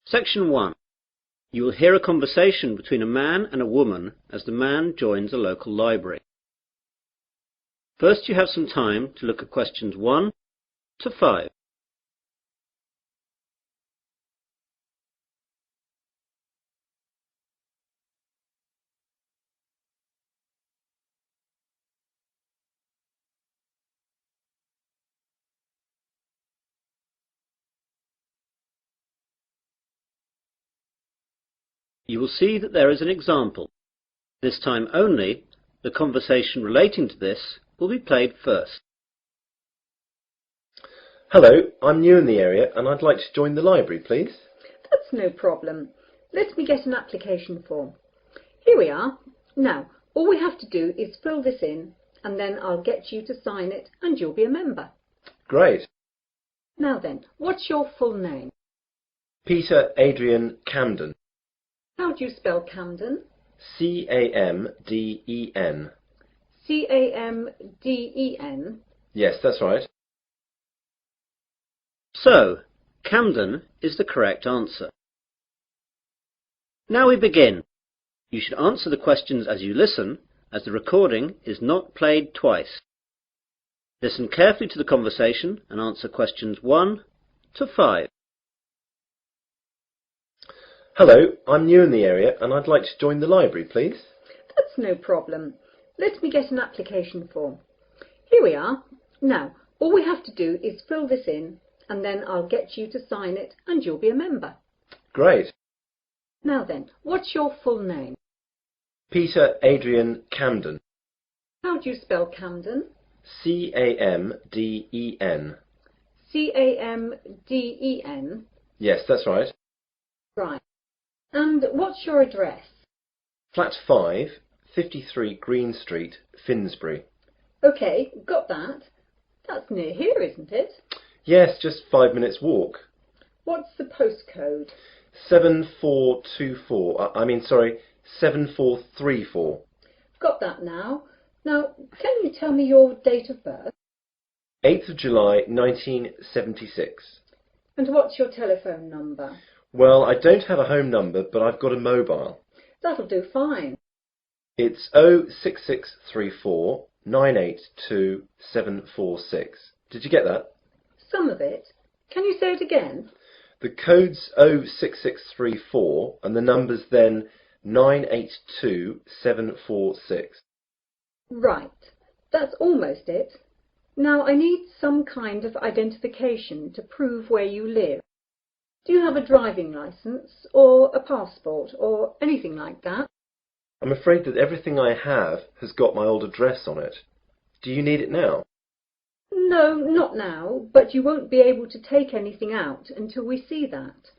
Section 1. You will hear a conversation between a man and a woman as the man joins a local library. First, you have some time to look at questions 1 to 5. You will see that there is an example. This time only, the conversation relating to this will be played first. Hello, I'm new in the area and I'd like to join the library, please. That's no problem. Let me get an application form. Here we are. Now, all we have to do is fill this in and then I'll get you to sign it and you'll be a member. Great. Now then, what's your full name? Peter Adrian Camden. How do you spell Camden? C-A-M-D-E-N. C-A-M-D-E-N? Yes, that's right. So, Camden is the correct answer. Now we begin. You should answer the questions as you listen, as the recording is not played twice. Listen carefully to the conversation and answer questions 1 to 5. Hello, I'm new in the area and I'd like to join the library, please. That's no problem. Let me get an application form. Here we are. Now, all we have to do is fill this in and then I'll get you to sign it and you'll be a member. Great. Now then, what's your full name? Peter Adrian Camden. How do you spell Camden? C-A-M-D-E-N. C-A-M-D-E-N? Yes, that's right. Right. And what's your address? Flat 5, 53 Green Street, Finsbury. OK, got that. That's near here, isn't it? Yes, just 5 minutes walk. What's the postcode? 7424. 7434. Got that now. Now, can you tell me your date of birth? 8th of July 1976. And what's your telephone number? Well, I don't have a home number, but I've got a mobile. That'll do fine. It's 06634 982 746. Did you get that? Some of it. Can you say it again? The code's 06634 and the number's then 982 746. Right. That's almost it. Now, I need some kind of identification to prove where you live. Do you have a driving licence or a passport or anything like that? I'm afraid that everything I have has got my old address on it. Do you need it now? No, not now, but you won't be able to take anything out until we see that.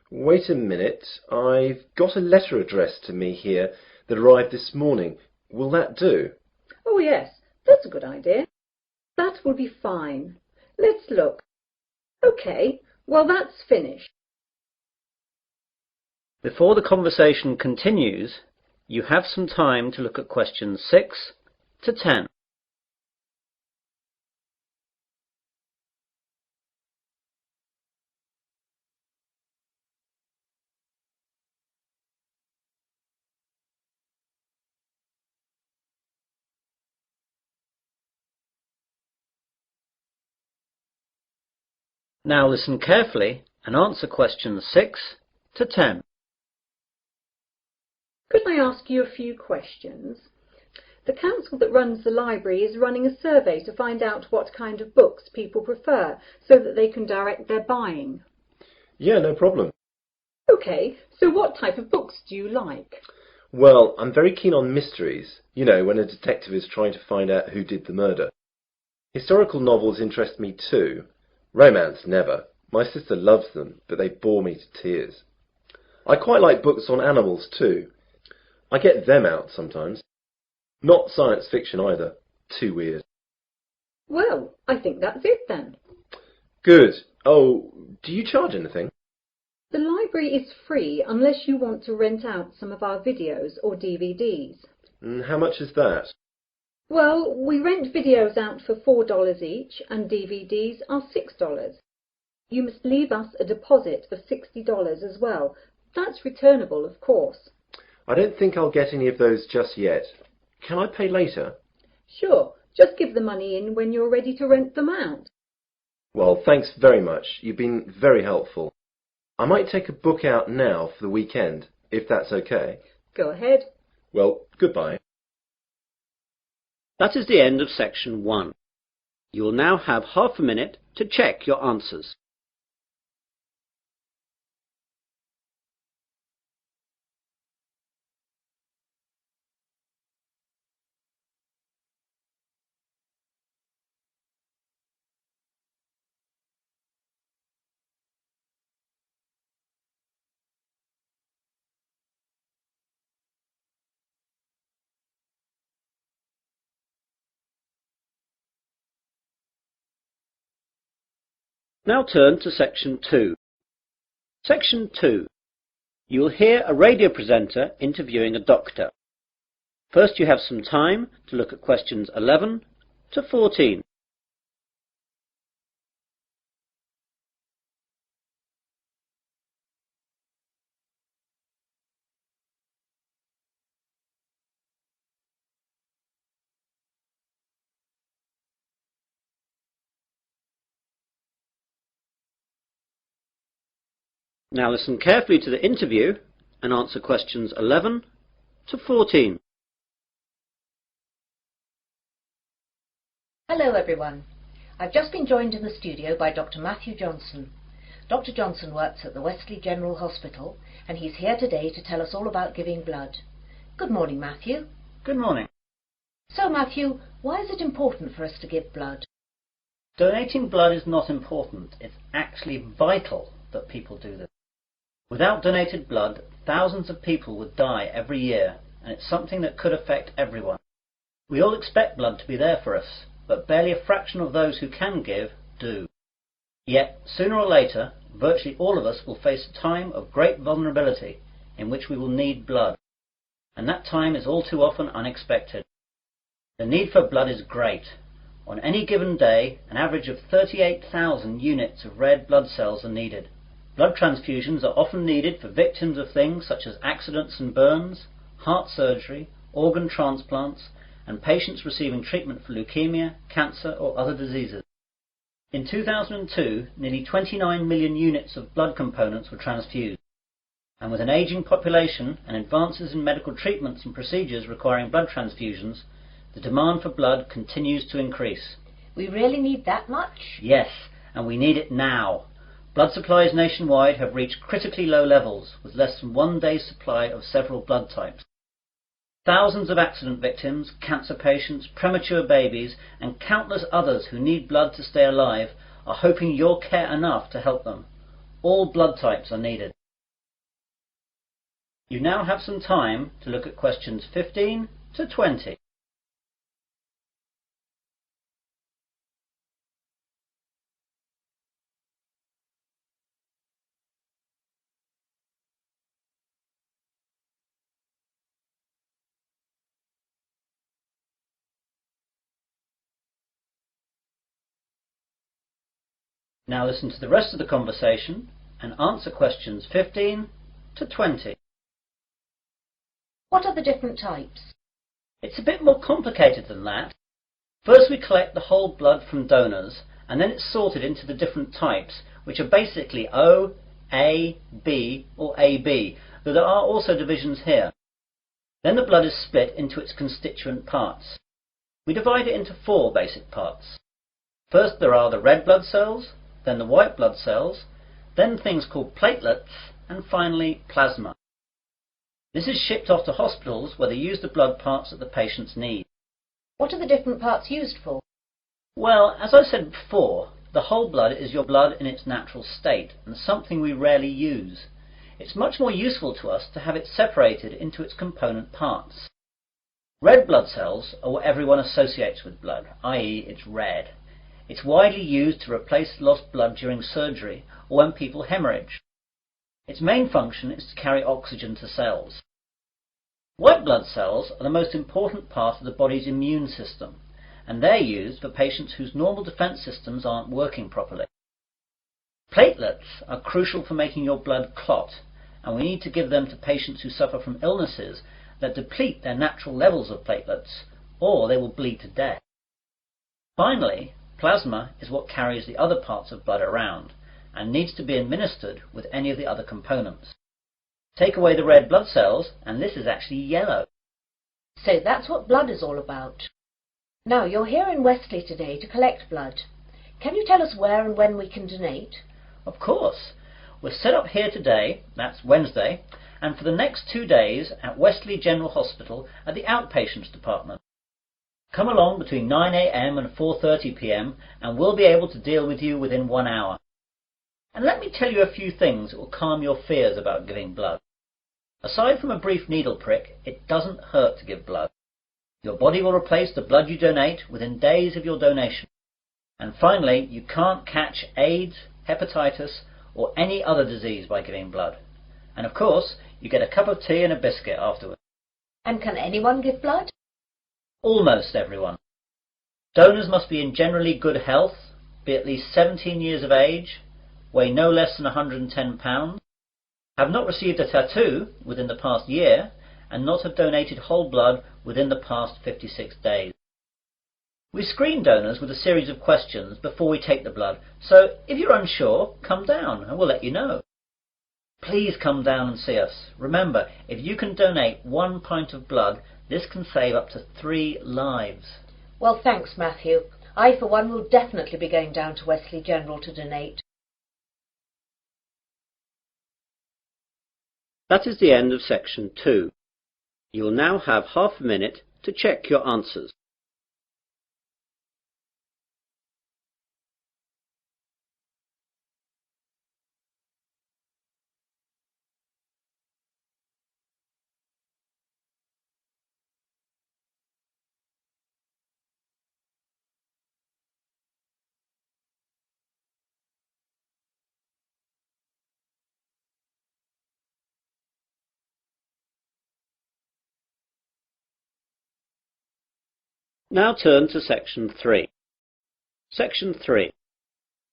Wait a minute. I've got a letter addressed to me here that arrived this morning. Will that do? Oh yes, that's a good idea. That will be fine. Let's look. OK, well that's finished. Before the conversation continues, you have some time to look at questions 6 to 10. Now listen carefully and answer questions 6 to 10. Could I ask you a few questions? The council that runs the library is running a survey to find out what kind of books people prefer so that they can direct their buying. Yeah, no problem. OK, so what type of books do you like? Well, I'm very keen on mysteries. You know, when a detective is trying to find out who did the murder. Historical novels interest me too. Romance, never. My sister loves them, but they bore me to tears. I quite like books on animals too. I get them out sometimes. Not science fiction either. Too weird. Well, I think that's it then. Good. Oh, do you charge anything? The library is free unless you want to rent out some of our videos or DVDs. How much is that? Well, we rent videos out for $4 each and DVDs are $6. You must leave us a deposit of $60 as well. That's returnable, of course. I don't think I'll get any of those just yet. Can I pay later? Sure, just give the money in when you're ready to rent them out. Well, thanks very much. You've been very helpful. I might take a book out now for the weekend, if that's okay. Go ahead. Well, goodbye. That is the end of section 1. You will now have half a minute to check your answers. Now turn to section 2. Section 2. You will hear a radio presenter interviewing a doctor. First you have some time to look at questions 11 to 14. Now listen carefully to the interview and answer questions 11 to 14. Hello everyone. I've just been joined in the studio by Dr. Matthew Johnson. Dr. Johnson works at the Wesley General Hospital and he's here today to tell us all about giving blood. Good morning, Matthew. Good morning. So Matthew, why is it important for us to give blood? Donating blood is not important. It's actually vital that people do this. Without donated blood, thousands of people would die every year, and it's something that could affect everyone. We all expect blood to be there for us, but barely a fraction of those who can give do. Yet, sooner or later, virtually all of us will face a time of great vulnerability in which we will need blood, and that time is all too often unexpected. The need for blood is great. On any given day, an average of 38,000 units of red blood cells are needed. Blood transfusions are often needed for victims of things such as accidents and burns, heart surgery, organ transplants, and patients receiving treatment for leukemia, cancer or other diseases. In 2002, nearly 29 million units of blood components were transfused, and with an ageing population and advances in medical treatments and procedures requiring blood transfusions, the demand for blood continues to increase. We really need that much? Yes, and we need it now. Blood supplies nationwide have reached critically low levels, with less than 1 day's supply of several blood types. Thousands of accident victims, cancer patients, premature babies, and countless others who need blood to stay alive are hoping you'll care enough to help them. All blood types are needed. You now have some time to look at questions 15 to 20. Now listen to the rest of the conversation and answer questions 15 to 20. What are the different types? It's a bit more complicated than that. First we collect the whole blood from donors, and then it's sorted into the different types, which are basically O, A, B or AB, though there are also divisions here. Then the blood is split into its constituent parts. We divide it into 4 basic parts. First there are the red blood cells, then the white blood cells, then things called platelets, and finally plasma. This is shipped off to hospitals where they use the blood parts that the patients need. What are the different parts used for? Well, as I said before, the whole blood is your blood in its natural state, and something we rarely use. It's much more useful to us to have it separated into its component parts. Red blood cells are what everyone associates with blood, i.e. it's red. It's widely used to replace lost blood during surgery or when people hemorrhage. Its main function is to carry oxygen to cells. White blood cells are the most important part of the body's immune system, and they're used for patients whose normal defense systems aren't working properly. Platelets are crucial for making your blood clot, and we need to give them to patients who suffer from illnesses that deplete their natural levels of platelets, or they will bleed to death. Finally, plasma is what carries the other parts of blood around, and needs to be administered with any of the other components. Take away the red blood cells, and this is actually yellow. So that's what blood is all about. Now, you're here in Wesley today to collect blood. Can you tell us where and when we can donate? Of course. We're set up here today, that's Wednesday, and for the next 2 days at Wesley General Hospital at the outpatients department. Come along between 9 a.m. and 4:30 p.m. and we'll be able to deal with you within 1 hour. And let me tell you a few things that will calm your fears about giving blood. Aside from a brief needle prick, it doesn't hurt to give blood. Your body will replace the blood you donate within days of your donation. And finally, you can't catch AIDS, hepatitis, or any other disease by giving blood. And of course, you get a cup of tea and a biscuit afterwards. And can anyone give blood? Almost everyone. Donors must be in generally good health, be at least 17 years of age, weigh no less than 110 pounds, have not received a tattoo within the past year, and not have donated whole blood within the past 56 days. We screen donors with a series of questions before we take the blood, so if you're unsure, come down and we'll let you know. Please come down and see us. Remember, if you can donate 1 pint of blood, this can save up to 3 lives. Well, thanks, Matthew. I, for one, will definitely be going down to Wesley General to donate. That is the end of section 2. You will now have half a minute to check your answers. Now turn to section 3. Section 3.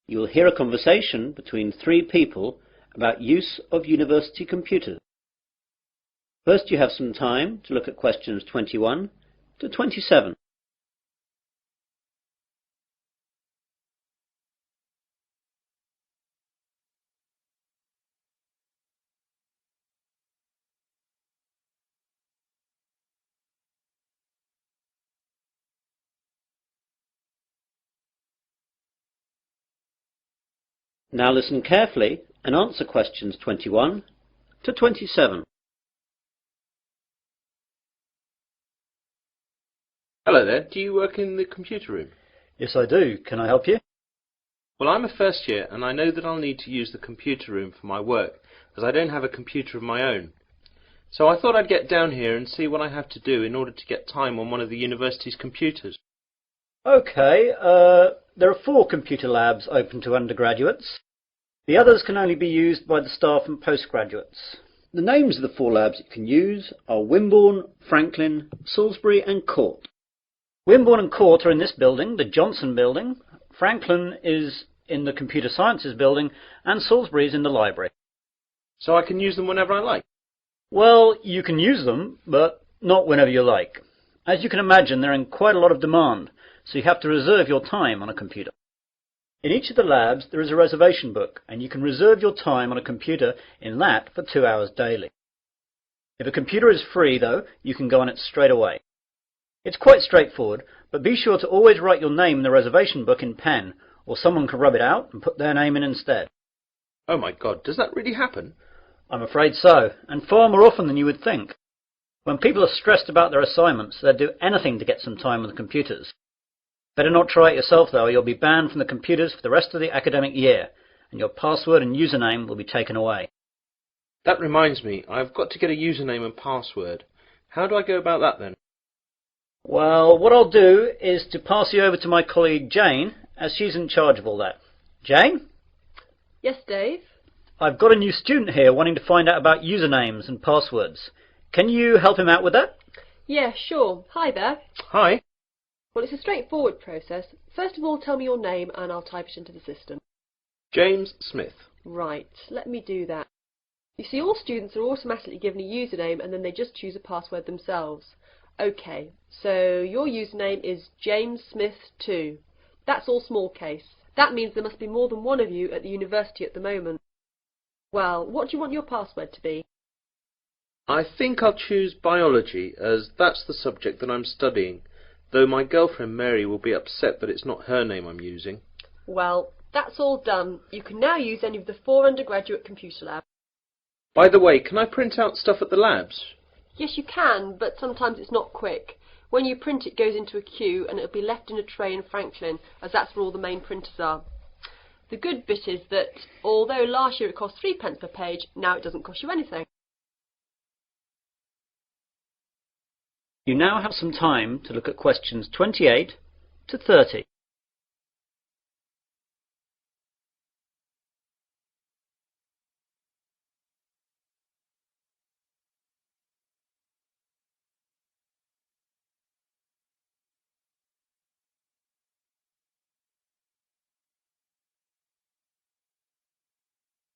You will hear a conversation between 3 people about use of university computers. First, you have some time to look at questions 21 to 27. Now listen carefully and answer questions 21 to 27. Hello there. Do you work in the computer room? Yes, I do. Can I help you? Well, I'm a first year and I know that I'll need to use the computer room for my work, as I don't have a computer of my own. So I thought I'd get down here and see what I have to do in order to get time on one of the university's computers. Okay, there are 4 computer labs open to undergraduates. The others can only be used by the staff and postgraduates. The names of the 4 labs you can use are Wimborne, Franklin, Salisbury and Court. Wimborne and Court are in this building, the Johnson building. Franklin is in the Computer Sciences building, and Salisbury is in the library. So I can use them whenever I like? Well, you can use them, but not whenever you like. As you can imagine, they're in quite a lot of demand, so you have to reserve your time on a computer. In each of the labs there is a reservation book, and you can reserve your time on a computer in that for 2 hours daily. If a computer is free, though, you can go on it straight away. It's quite straightforward, but be sure to always write your name in the reservation book in pen, or someone can rub it out and put their name in instead. Oh my God, does that really happen? I'm afraid so, and far more often than you would think. When people are stressed about their assignments, they'll do anything to get some time on the computers. Better not try it yourself, though, or you'll be banned from the computers for the rest of the academic year, and your password and username will be taken away. That reminds me, I've got to get a username and password. How do I go about that then? Well, what I'll do is to pass you over to my colleague Jane, as she's in charge of all that. Jane? Yes, Dave? I've got a new student here wanting to find out about usernames and passwords. Can you help him out with that? Yeah, sure. Hi there. Hi. Well, it's a straightforward process. First of all, tell me your name and I'll type it into the system. James Smith. Right, let me do that. You see, all students are automatically given a username and then they just choose a password themselves. OK, so your username is JamesSmith2. That's all small case. That means there must be more than one of you at the university at the moment. Well, what do you want your password to be? I think I'll choose biology, as that's the subject that I'm studying, though my girlfriend Mary will be upset that it's not her name I'm using. Well, that's all done. You can now use any of the 4 undergraduate computer labs. By the way, can I print out stuff at the labs? Yes, you can, but sometimes it's not quick. When you print, it goes into a queue and it'll be left in a tray in Franklin, as that's where all the main printers are. The good bit is that, although last year it cost 3p per page, now it doesn't cost you anything. You now have some time to look at questions 28 to 30.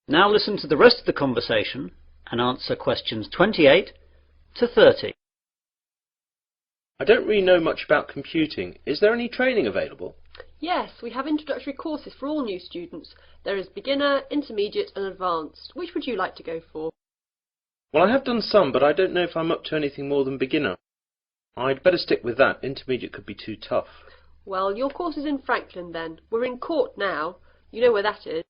Now listen to the rest of the conversation and answer questions 28 to 30. I don't really know much about computing. Is there any training available? Yes, we have introductory courses for all new students. There is beginner, intermediate and advanced. Which would you like to go for? Well, I have done some, but I don't know if I'm up to anything more than beginner. I'd better stick with that. Intermediate could be too tough. Well, your course is in Franklin then. We're in Court now. You know where that is?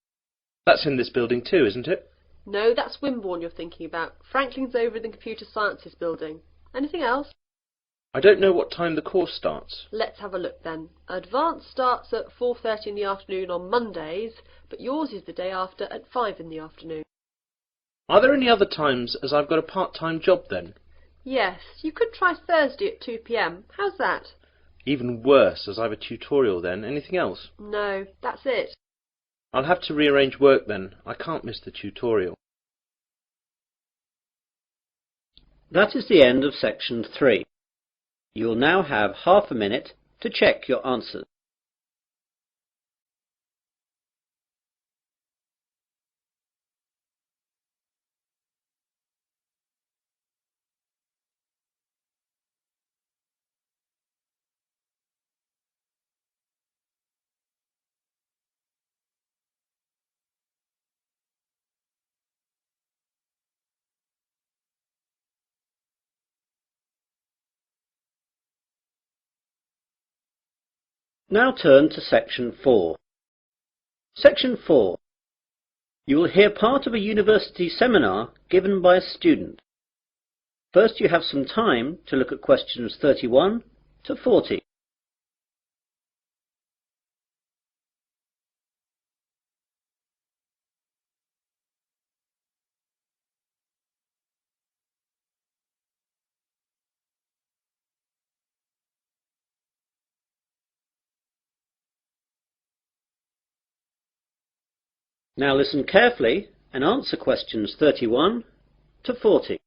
That's in this building too, isn't it? No, that's Wimborne you're thinking about. Franklin's over in the Computer Sciences building. Anything else? I don't know what time the course starts. Let's have a look then. Advanced starts at 4:30 in the afternoon on Mondays, but yours is the day after at 5 in the afternoon. Are there any other times, as I've got a part-time job then? Yes, you could try Thursday at 2 p.m. How's that? Even worse, as I've a tutorial then. Anything else? No, that's it. I'll have to rearrange work then. I can't miss the tutorial. That is the end of section 3. You will now have half a minute to check your answers. Now turn to section 4. Section 4. You will hear part of a university seminar given by a student. First you have some time to look at questions 31 to 40. Now listen carefully and answer questions 31 to 40.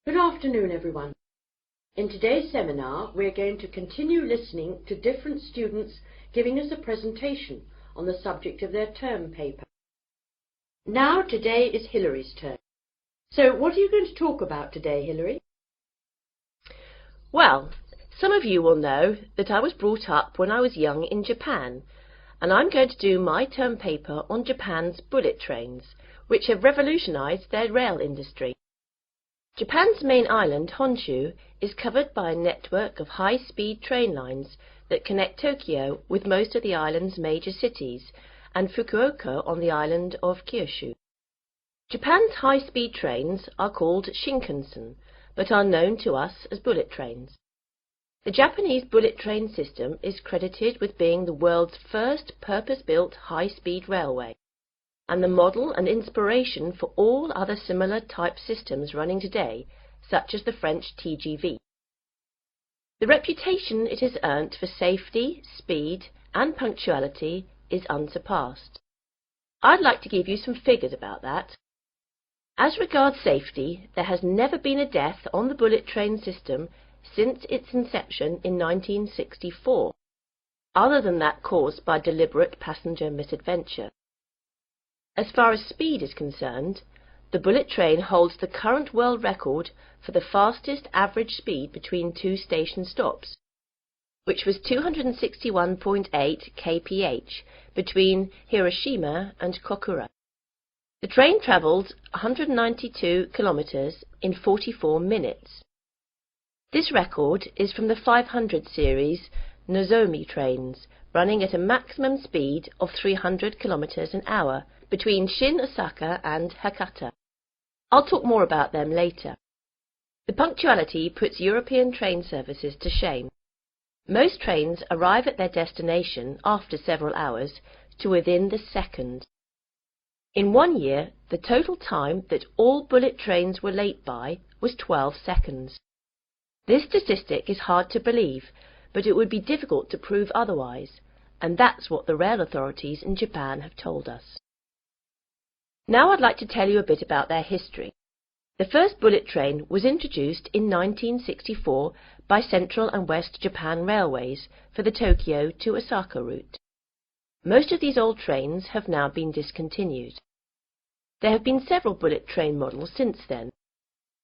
Good afternoon, everyone. In today's seminar, we're going to continue listening to different students giving us a presentation on the subject of their term paper. Now, today is Hilary's turn. So, what are you going to talk about today, Hilary? Well, some of you will know that I was brought up when I was young in Japan, and I'm going to do my term paper on Japan's bullet trains, which have revolutionized their rail industry. Japan's main island, Honshu, is covered by a network of high-speed train lines that connect Tokyo with most of the island's major cities and Fukuoka on the island of Kyushu. Japan's high-speed trains are called Shinkansen, but are known to us as bullet trains. The Japanese bullet train system is credited with being the world's first purpose-built high-speed railway, and the model and inspiration for all other similar type systems running today, such as the French TGV. The reputation it has earned for safety, speed, and punctuality is unsurpassed. I'd like to give you some figures about that. As regards safety, there has never been a death on the bullet train system since its inception in 1964, other than that caused by deliberate passenger misadventure. As far as speed is concerned, the bullet train holds the current world record for the fastest average speed between two station stops, which was 261.8 kph between Hiroshima and Kokura. The train travelled 192 kilometres in 44 minutes. This record is from the 500 series Nozomi trains, running at a maximum speed of 300 kilometres an hour between Shin Osaka and Hakata. I'll talk more about them later. The punctuality puts European train services to shame. Most trains arrive at their destination after several hours to within the second. In 1 year, the total time that all bullet trains were late by was 12 seconds. This statistic is hard to believe, but it would be difficult to prove otherwise, and that's what the rail authorities in Japan have told us. Now I'd like to tell you a bit about their history. The first bullet train was introduced in 1964 by Central and West Japan Railways for the Tokyo to Osaka route. Most of these old trains have now been discontinued. There have been several bullet train models since then.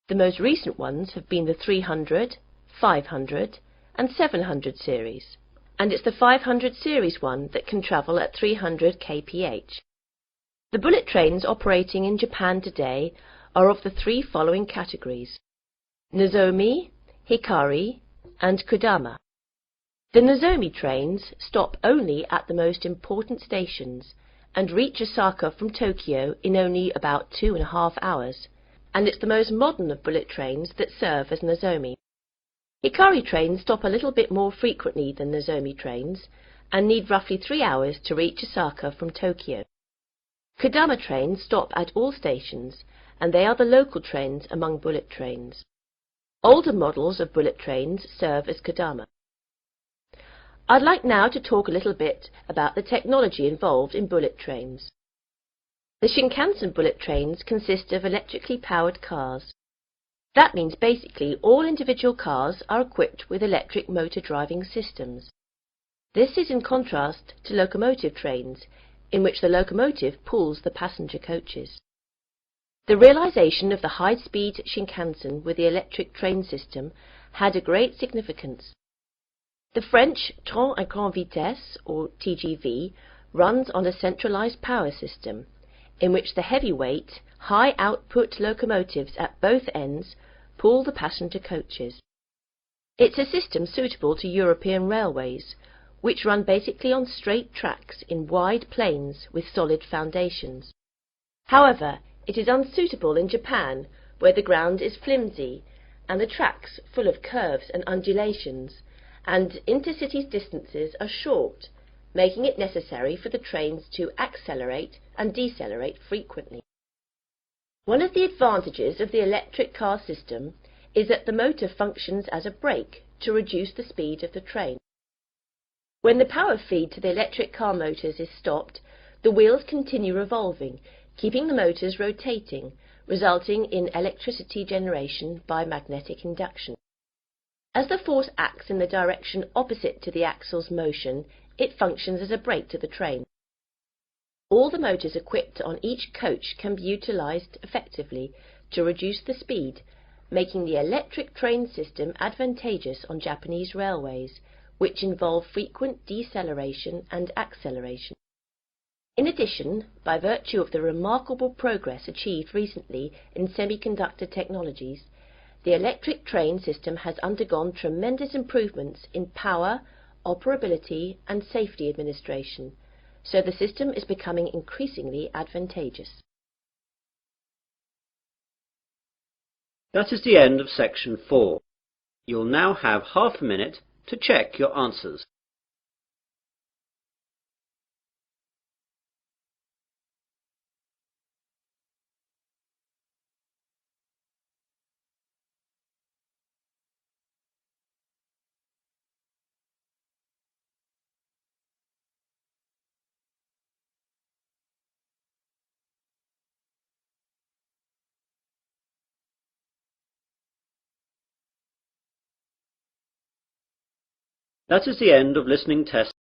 The most recent ones have been the 300, 500 and 700 series, and it's the 500 series one that can travel at 300 kph. The bullet trains operating in Japan today are of the three following categories: Nozomi, Hikari and Kodama. The Nozomi trains stop only at the most important stations and reach Osaka from Tokyo in only about 2.5 hours, and it's the most modern of bullet trains that serve as Nozomi. Hikari trains stop a little bit more frequently than Nozomi trains and need roughly 3 hours to reach Osaka from Tokyo. Kodama trains stop at all stations, and they are the local trains among bullet trains. Older models of bullet trains serve as Kodama. I'd like now to talk a little bit about the technology involved in bullet trains. The Shinkansen bullet trains consist of electrically powered cars. That means basically all individual cars are equipped with electric motor driving systems. This is in contrast to locomotive trains, in which the locomotive pulls the passenger coaches. The realization of the high-speed Shinkansen with the electric train system had a great significance. The French Train à Grande Vitesse, or TGV, runs on a centralized power system, in which the heavyweight, high-output locomotives at both ends pull the passenger coaches. It's a system suitable to European railways, which run basically on straight tracks in wide plains with solid foundations. However, it is unsuitable in Japan, where the ground is flimsy and the tracks full of curves and undulations, and intercity distances are short, making it necessary for the trains to accelerate and decelerate frequently. One of the advantages of the electric car system is that the motor functions as a brake to reduce the speed of the train. When the power feed to the electric car motors is stopped, the wheels continue revolving, keeping the motors rotating, resulting in electricity generation by magnetic induction. As the force acts in the direction opposite to the axle's motion, it functions as a brake to the train. All the motors equipped on each coach can be utilized effectively to reduce the speed, making the electric train system advantageous on Japanese railways, which involve frequent deceleration and acceleration. In addition, by virtue of the remarkable progress achieved recently in semiconductor technologies, the electric train system has undergone tremendous improvements in power, operability and safety administration, so the system is becoming increasingly advantageous. That is the end of section 4. You'll now have half a minute to check your answers. That is the end of listening test.